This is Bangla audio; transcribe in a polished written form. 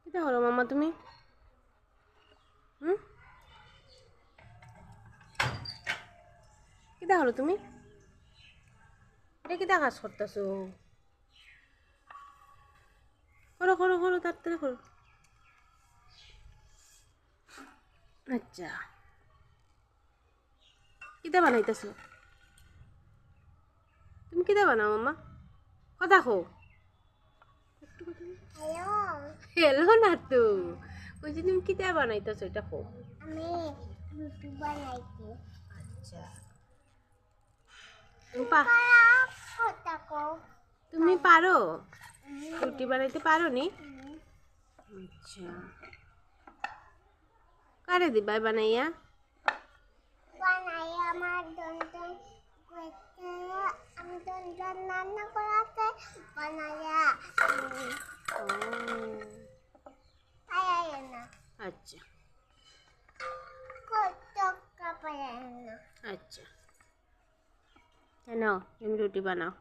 কিতা করো মামা তুমি? হুম, কিতা করো তুমি? এটা কিতা কাজ করতেছো? করো করো করো, তাড়াতাড়ি করো। আচ্ছা, কিতা বানাইতেছো? তুমি কিতা বানাও মামা? কথা কো। হ্যালো না তো, কইছি তুমি কিতা বানাইতেছো এটা কো। আমি রুটি বানাইছি। আচ্ছা, তুমি পারো রুটি বানাইতে পারো নি? আচ্ছা, কারে দিবাই বানাইয়া? বানাই আমার দন্তন করতে আমি দন্তন রান্না করাতে বানাইয়া ও, পাই না আচ্ছা কত পাই না। আচ্ছা, নাও তুমি রুটি বানাও।